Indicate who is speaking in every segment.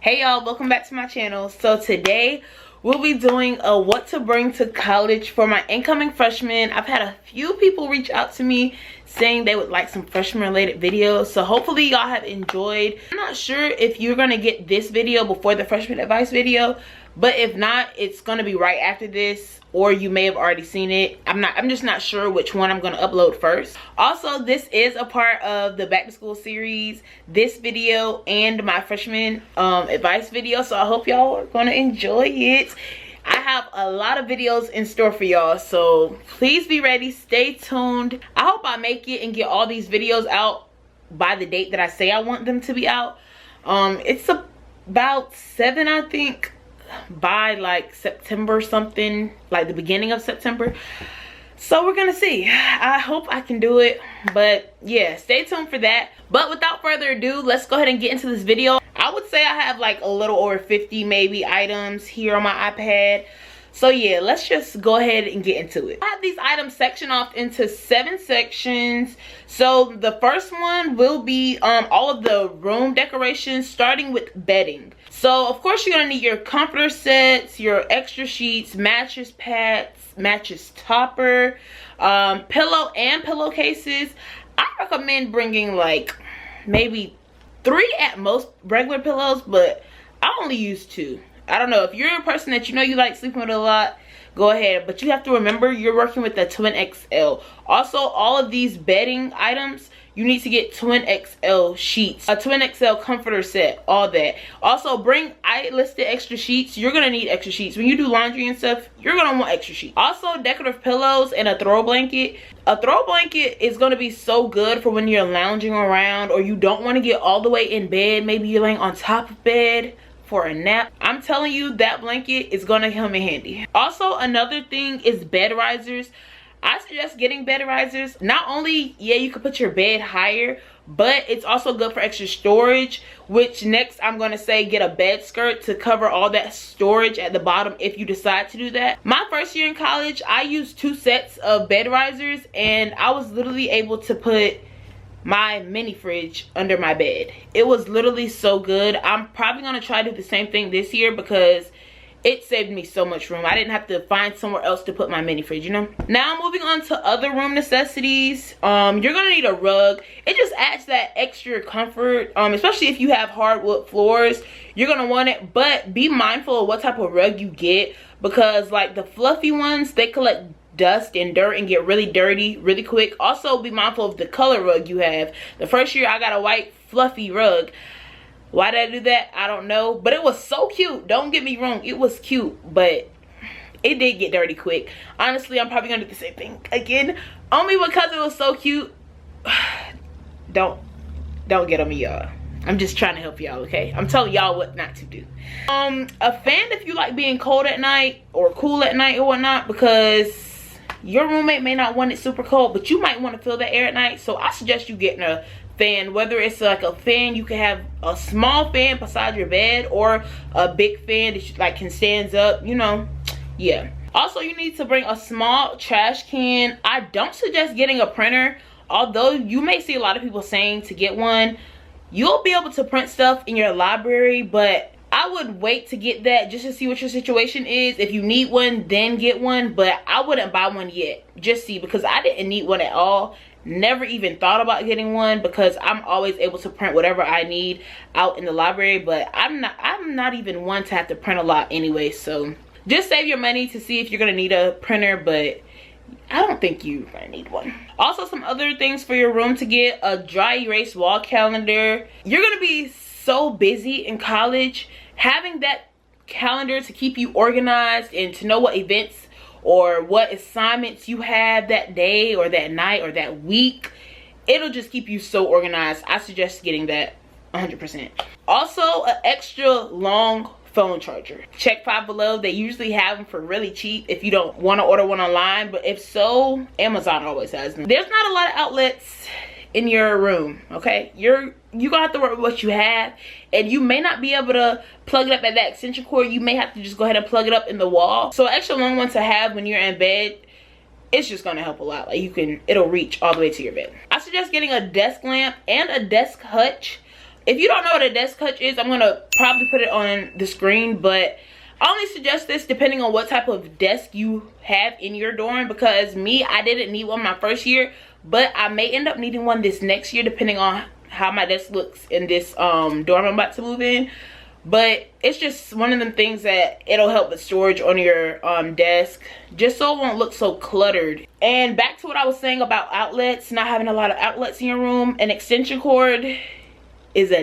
Speaker 1: Hey y'all, welcome back to my channel. So today we'll be doing a what to bring to college for my incoming freshmen. I've had a few people reach out to me saying they would like some freshman related videos, so hopefully y'all have enjoyed. I'm not sure if you're gonna get this video before the freshman advice video, but if not, it's gonna be right after this, or you may have already seen it. I'm just not sure which one I'm gonna upload first. Also, this is a part of the back to school series, this video and my freshman advice video, so I hope y'all are gonna enjoy it. I have a lot of videos in store for y'all, so please be ready, stay tuned. I hope I make it and get all these videos out by the date that I say I want them to be out. It's about 7, I think, by like September something, like the beginning of September. So we're gonna see. I hope I can do it, but yeah, stay tuned for that. But without further ado, let's go ahead and get into this video. I would say I have like a little over 50 maybe items here on my iPad. So yeah, let's just go ahead and get into it. I have these items sectioned off into 7 sections. So the first one will be all of the room decorations, starting with bedding. So of course you're gonna need your comforter sets, your extra sheets, mattress pads, mattress topper, pillow and pillowcases. I recommend bringing like maybe 3 at most regular pillows, but I only use 2. I don't know, if you're a person that you like sleeping with a lot, go ahead, but you have to remember you're working with the Twin XL. Also, all of these bedding items, you need to get Twin XL sheets, a Twin XL comforter set, all that. Also, I listed extra sheets. You're gonna need extra sheets when you do laundry and stuff. You're gonna want extra sheets. Also, decorative pillows and a throw blanket. A throw blanket is gonna be so good for when you're lounging around or you don't want to get all the way in bed. Maybe you're laying on top of bed for a nap. I'm telling you, that blanket is gonna come in handy. Also, another thing is bed risers. I suggest getting bed risers. Not only, yeah, you can put your bed higher, but it's also good for extra storage, which next I'm gonna say get a bed skirt to cover all that storage at the bottom if you decide to do that. My first year in college, I used 2 sets of bed risers and I was literally able to put my mini fridge under my bed. It was literally so good. I'm probably gonna try to do the same thing this year because it saved me so much room. I didn't have to find somewhere else to put my mini fridge, you know. Now moving on to other room necessities. You're gonna need a rug. It just adds that extra comfort, especially if you have hardwood floors. You're gonna want it, but be mindful of what type of rug you get, because like the fluffy ones, they collect dust and dirt and get really dirty really quick. Also be mindful of the color rug you have. The first year I got a white fluffy rug. Why did I do that? I don't know, but it was so cute. Don't get me wrong, it was cute, but it did get dirty quick. Honestly, I'm probably gonna do the same thing again, only because it was so cute. Don't get on me, y'all. I'm just trying to help y'all, okay? I'm telling y'all what not to do. A fan if you like being cold at night or cool at night or whatnot, because your roommate may not want it super cold, but you might want to feel the air at night. So I suggest you getting a fan, whether it's like a fan, you can have a small fan beside your bed or a big fan that you like can stand up, you know. Yeah. Also, you need to bring a small trash can. I don't suggest getting a printer, although you may see a lot of people saying to get one. You'll be able to print stuff in your library, but I would wait to get that just to see what your situation is. If you need one, then get one, but I wouldn't buy one yet. Just see, because I didn't need one at all. Never even thought about getting one because I'm always able to print whatever I need out in the library, but I'm not even one to have to print a lot anyway. So just save your money to see if you're gonna need a printer, but I don't think you're gonna need one. Also, some other things for your room to get: a dry erase wall calendar. You're gonna be so busy in college. Having that calendar to keep you organized and to know what events or what assignments you have that day or that night or that week, it'll just keep you so organized. I suggest getting that 100%. Also, an extra long phone charger. Check 5 Below. They usually have them for really cheap if you don't want to order one online, but if so, Amazon always has them. There's not a lot of outlets in your room, okay? You're gonna have to work with what you have, and you may not be able to plug it up at that extension cord. You may have to just go ahead and plug it up in the wall. So an extra long one to have when you're in bed, it's just gonna help a lot. Like it'll reach all the way to your bed. I suggest getting a desk lamp and a desk hutch. If you don't know what a desk hutch is, I'm gonna probably put it on the screen, but I only suggest this depending on what type of desk you have in your dorm, because me, I didn't need one my first year, but I may end up needing one this next year depending on how my desk looks in this dorm I'm about to move in. But it's just one of them things that it'll help with storage on your desk, just so it won't look so cluttered. And back to what I was saying about outlets, not having a lot of outlets in your room, an extension cord is a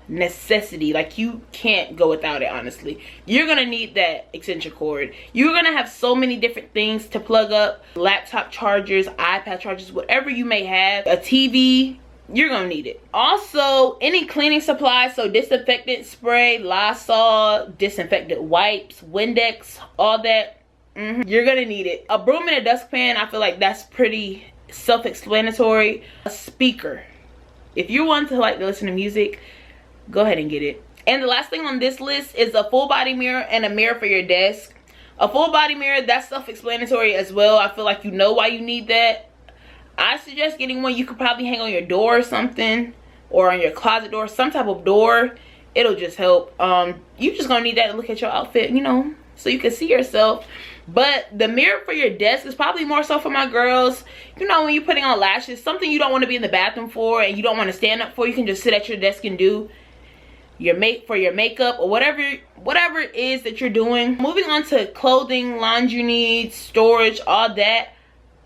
Speaker 1: necessity. Like, you can't go without it. Honestly, you're gonna need that extension cord. You're gonna have so many different things to plug up: laptop chargers, iPad chargers, whatever you may have, a TV. You're gonna need it. Also, any cleaning supplies, so disinfectant spray, Lysol, disinfectant wipes, Windex, all that. You're gonna need it. A broom and a dustpan, I feel like that's pretty self-explanatory. A speaker, if you want to like to listen to music, go ahead and get it. And the last thing on this list is a full body mirror and a mirror for your desk. A full body mirror, that's self-explanatory as well. I feel like you know why you need that. I suggest getting one you could probably hang on your door or something, or on your closet door, some type of door. It'll just help. You just gonna need that to look at your outfit, you know, so you can see yourself. But the mirror for your desk is probably more so for my girls. You know, when you're putting on lashes, something you don't want to be in the bathroom for and you don't want to stand up for, you can just sit at your desk and do your makeup or whatever it is that you're doing. Moving on to clothing, laundry needs, storage, all that.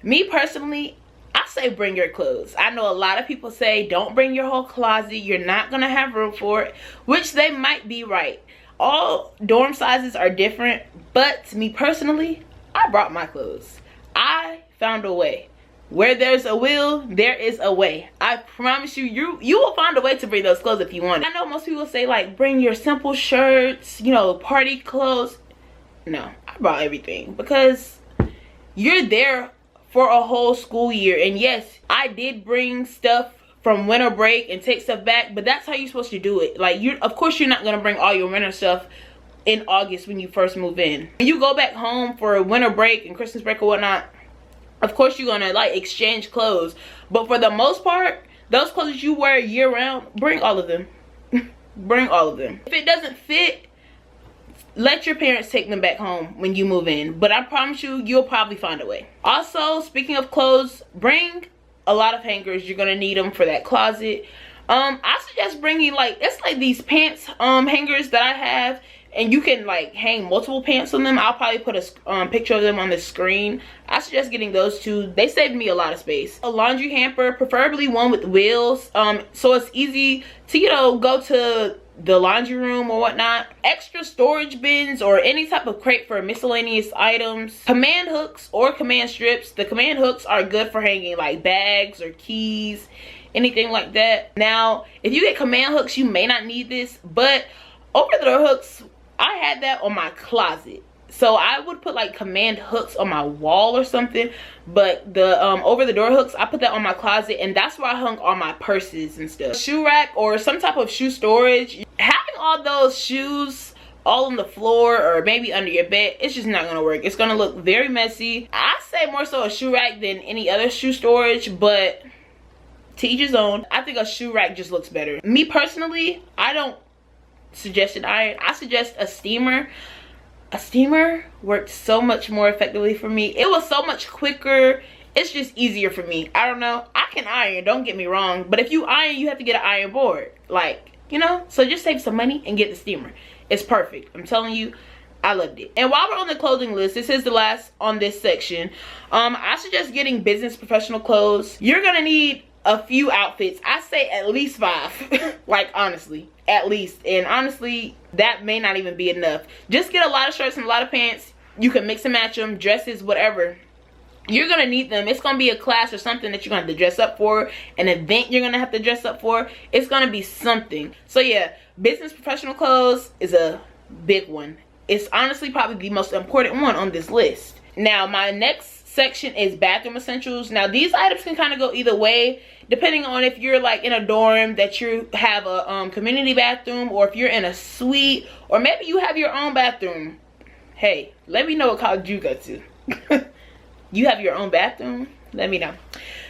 Speaker 1: Me personally, I say bring your clothes. I know a lot of people say don't bring your whole closet, you're not gonna have room for it, which they might be right. All dorm sizes are different, but me personally, I brought my clothes. I found a way. Where there's a will, there is a way. I promise you, you will find a way to bring those clothes if you want it. I know most people say like bring your simple shirts, you know, party clothes. No, I brought everything because you're there for a whole school year. And yes, I did bring stuff from winter break and take stuff back, but that's how you're supposed to do it. Like, of course you're not gonna bring all your winter stuff in August when you first move in. When you go back home for winter break and Christmas break or whatnot, of course you're gonna like exchange clothes, but for the most part, those clothes you wear year round, bring all of them. Bring all of them. If it doesn't fit, let your parents take them back home when you move in, but I promise you, you'll probably find a way. Also, speaking of clothes, bring a lot of hangers. You're gonna need them for that closet. I suggest bringing like, it's like these pants hangers that I have, and you can like hang multiple pants on them. I'll probably put a picture of them on the screen. I suggest getting those two. They saved me a lot of space. A laundry hamper, preferably one with wheels, so it's easy to, you know, go to the laundry room or whatnot. Extra storage bins or any type of crate for miscellaneous items. Command hooks or command strips. The command hooks are good for hanging like bags or keys, anything like that. Now, if you get command hooks, you may not need this, but over the door hooks, I had that on my closet. So I would put like command hooks on my wall or something, but the over the door hooks, I put that on my closet, and that's where I hung all my purses and stuff. Shoe rack or some type of shoe storage. Having all those shoes all on the floor or maybe under your bed, it's just not gonna work. It's gonna look very messy. I say more so a shoe rack than any other shoe storage, but to each his own. I think a shoe rack just looks better. Me personally, I don't suggest an iron. I suggest a steamer. A steamer worked so much more effectively for me. It was so much quicker. It's just easier for me. I don't know. I can iron, don't get me wrong, but if you iron, you have to get an iron board. Like, you know, so just save some money and get the steamer. It's perfect. I'm telling you, I loved it. And while we're on the clothing list, this is the last on this section. I suggest getting business professional clothes. You're gonna need a few outfits. I say at least 5. Like, honestly, at least. And honestly, that may not even be enough. Just get a lot of shirts and a lot of pants. You can mix and match them, dresses, whatever. You're gonna need them. It's gonna be a class or something that you're gonna have to dress up for, an event you're gonna have to dress up for. It's gonna be something. So yeah, business professional clothes is a big one. It's honestly probably the most important one on this list. Now, my next section is bathroom essentials. Now, these items can kind of go either way, depending on if you're like in a dorm that you have a community bathroom, or if you're in a suite, or maybe you have your own bathroom. Hey, let me know what college you go to. You have your own bathroom? Let me know.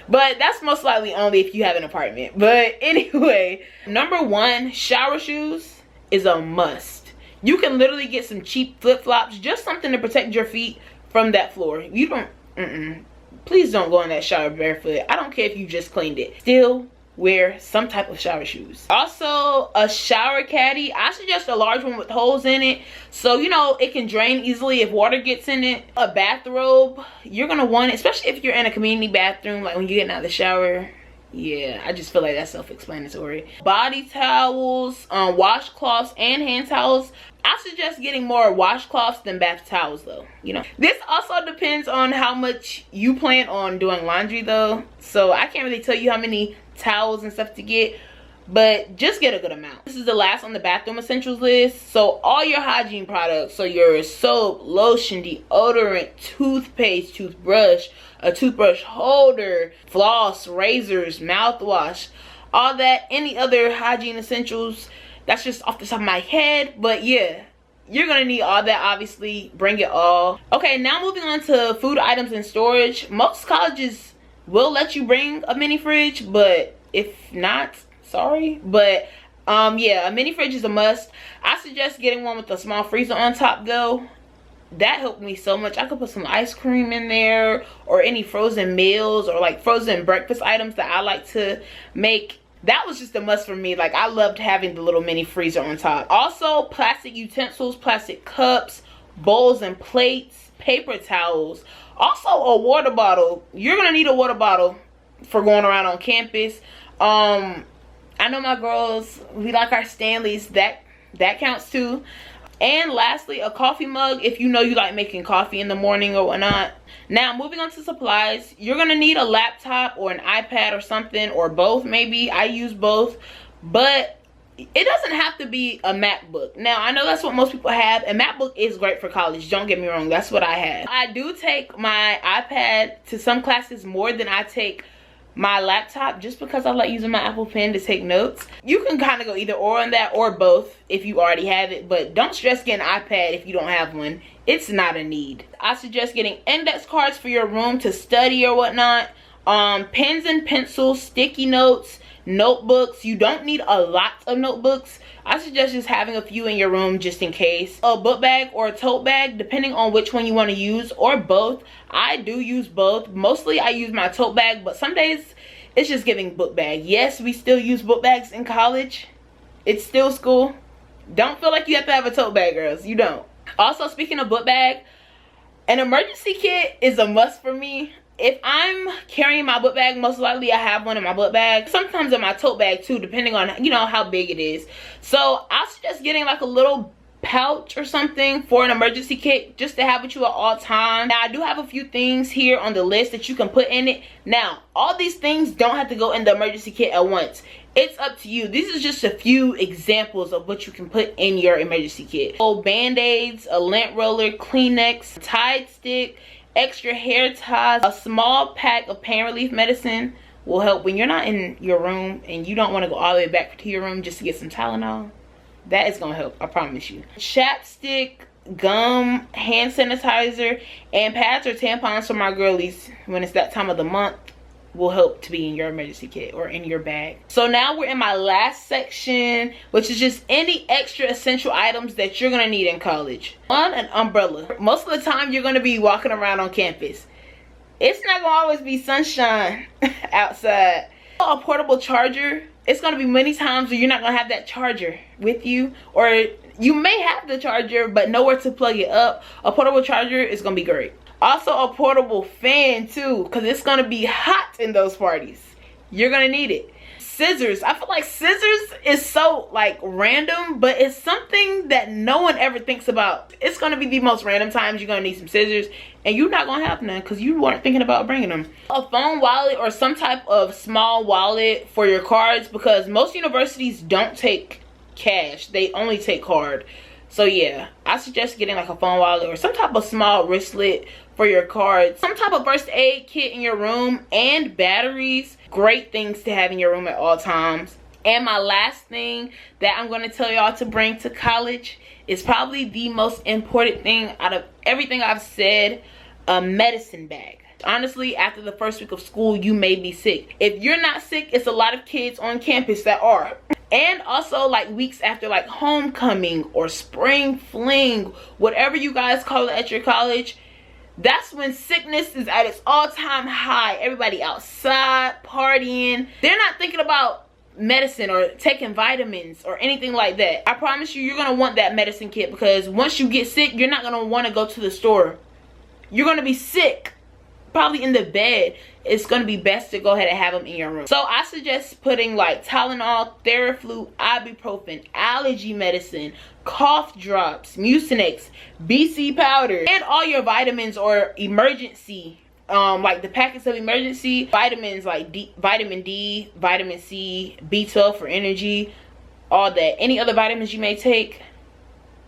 Speaker 1: But that's most likely only if you have an apartment. But anyway, number one, shower shoes is a must. You can literally get some cheap flip-flops, just something to protect your feet from that floor. You don't, please don't go in that shower barefoot. I don't care if you just cleaned it. Still wear some type of shower shoes. Also, a shower caddy. I suggest a large one with holes in it, so you know it can drain easily if water gets in it. A bathrobe, you're gonna want it, especially if you're in a community bathroom, like when you're getting out of the shower. Yeah, I just feel like that's self-explanatory. Body towels, washcloths, and hand towels. I suggest getting more washcloths than bath towels though, you know. This also depends on how much you plan on doing laundry though. So I can't really tell you how many towels and stuff to get, but just get a good amount. This is the last on the bathroom essentials list. So all your hygiene products, so your soap, lotion, deodorant, toothpaste, toothbrush, a toothbrush holder, floss, razors, mouthwash, all that, any other hygiene essentials. That's just off the top of my head, but yeah, you're gonna need all that. Obviously, bring it all. Okay, now moving on to food items and storage. Most colleges will let you bring a mini fridge, but if not, sorry. But yeah, a mini fridge is a must. I suggest getting one with a small freezer on top though. That helped me so much. I could put some ice cream in there, or any frozen meals, or like frozen breakfast items that I like to make. That was just a must for me. Like, I loved having the little mini freezer on top. Also, plastic utensils, plastic cups, bowls and plates, paper towels. Also, a water bottle. You're gonna need a water bottle for going around on campus. I know my girls, we like our Stanleys. That counts too. And lastly, a coffee mug if you know you like making coffee in the morning or whatnot. Now, moving on to supplies, you're gonna need a laptop or an iPad or something, or both maybe. I use both, but it doesn't have to be a MacBook. Now, I know that's what most people have. A MacBook is great for college, don't get me wrong, that's what I have. I do take my iPad to some classes more than I take my laptop, just because I like using my Apple Pen to take notes. You can kind of go either or on that, or both if you already have it, but don't stress getting an iPad if you don't have one. It's not a need. I suggest getting index cards for your room to study or whatnot, pens and pencils, sticky notes, notebooks. You don't need a lot of notebooks. I suggest just having a few in your room just in case. A book bag or a tote bag, depending on which one you want to use, or both. I do use both. Mostly I use my tote bag, but some days it's just giving book bag. Yes, we still use book bags in college. It's still school. Don't feel like you have to have a tote bag, girls. You don't. Also, speaking of book bag, an emergency kit is a must for me. If I'm carrying my book bag, most likely I have one in my book bag. Sometimes in my tote bag too, depending on, you know, how big it is. So I suggest getting like a little pouch or something for an emergency kit, just to have with you at all times. Now, I do have a few things here on the list that you can put in it. Now, all these things don't have to go in the emergency kit at once. It's up to you. These are just a few examples of what you can put in your emergency kit. So, Band-Aids, a lint roller, Kleenex, Tide stick, extra hair ties, a small pack of pain relief medicine will help when you're not in your room and you don't want to go all the way back to your room just to get some Tylenol. That is gonna help, I promise you. Chapstick, gum, hand sanitizer, and pads or tampons for my girlies when it's that time of the month will help to be in your emergency kit or in your bag. So now we're in my last section, which is just any extra essential items that you're gonna need in college. One, an umbrella. Most of the time you're gonna be walking around on campus. It's not gonna always be sunshine outside. A portable charger. It's gonna be many times where you're not gonna have that charger with you, or you may have the charger but nowhere to plug it up. A portable charger is gonna be great. Also, a portable fan too, because it's gonna be hot in those parties. You're gonna need it. Scissors. I feel like scissors is so like random, but it's something that no one ever thinks about. It's gonna be the most random times you're gonna need some scissors, and you're not gonna have none because you weren't thinking about bringing them. A phone wallet or some type of small wallet for your cards, because most universities don't take cash. They only take card. So yeah, I suggest getting like a phone wallet or some type of small wristlet for your cards. Some type of first aid kit in your room, and batteries. Great things to have in your room at all times. And my last thing that I'm going to tell y'all to bring to college is probably the most important thing out of everything I've said: a medicine bag. Honestly, after the first week of school, you may be sick. If you're not sick, it's a lot of kids on campus that are. And also like weeks after like homecoming or spring fling, whatever you guys call it at your college, that's when sickness is at its all-time high. Everybody outside partying. They're not thinking about medicine or taking vitamins or anything like that. I promise you, you're gonna want that medicine kit, because once you get sick, you're not gonna want to go to the store. You're gonna be sick, probably in the bed. It's gonna be best to go ahead and have them in your room. So I suggest putting like Tylenol, Theraflu, ibuprofen, allergy medicine, cough drops, Mucinex, BC powder, and all your vitamins or emergency, like the packets of emergency vitamins like vitamin D, vitamin C, B12 for energy, all that. Any other vitamins you may take,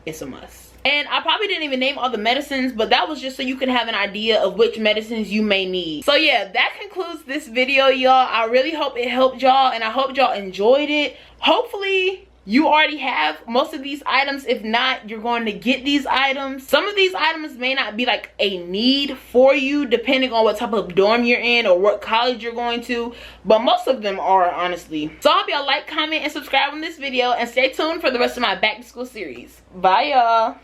Speaker 1: it's a must. And I probably didn't even name all the medicines, but that was just so you can have an idea of which medicines you may need. So yeah, that concludes this video, y'all. I really hope it helped y'all, and I hope y'all enjoyed it. Hopefully you already have most of these items. If not, you're going to get these items. Some of these items may not be like a need for you, depending on what type of dorm you're in or what college you're going to, but most of them are, honestly. So I hope y'all like, comment, and subscribe on this video, and stay tuned for the rest of my back to school series. Bye, y'all.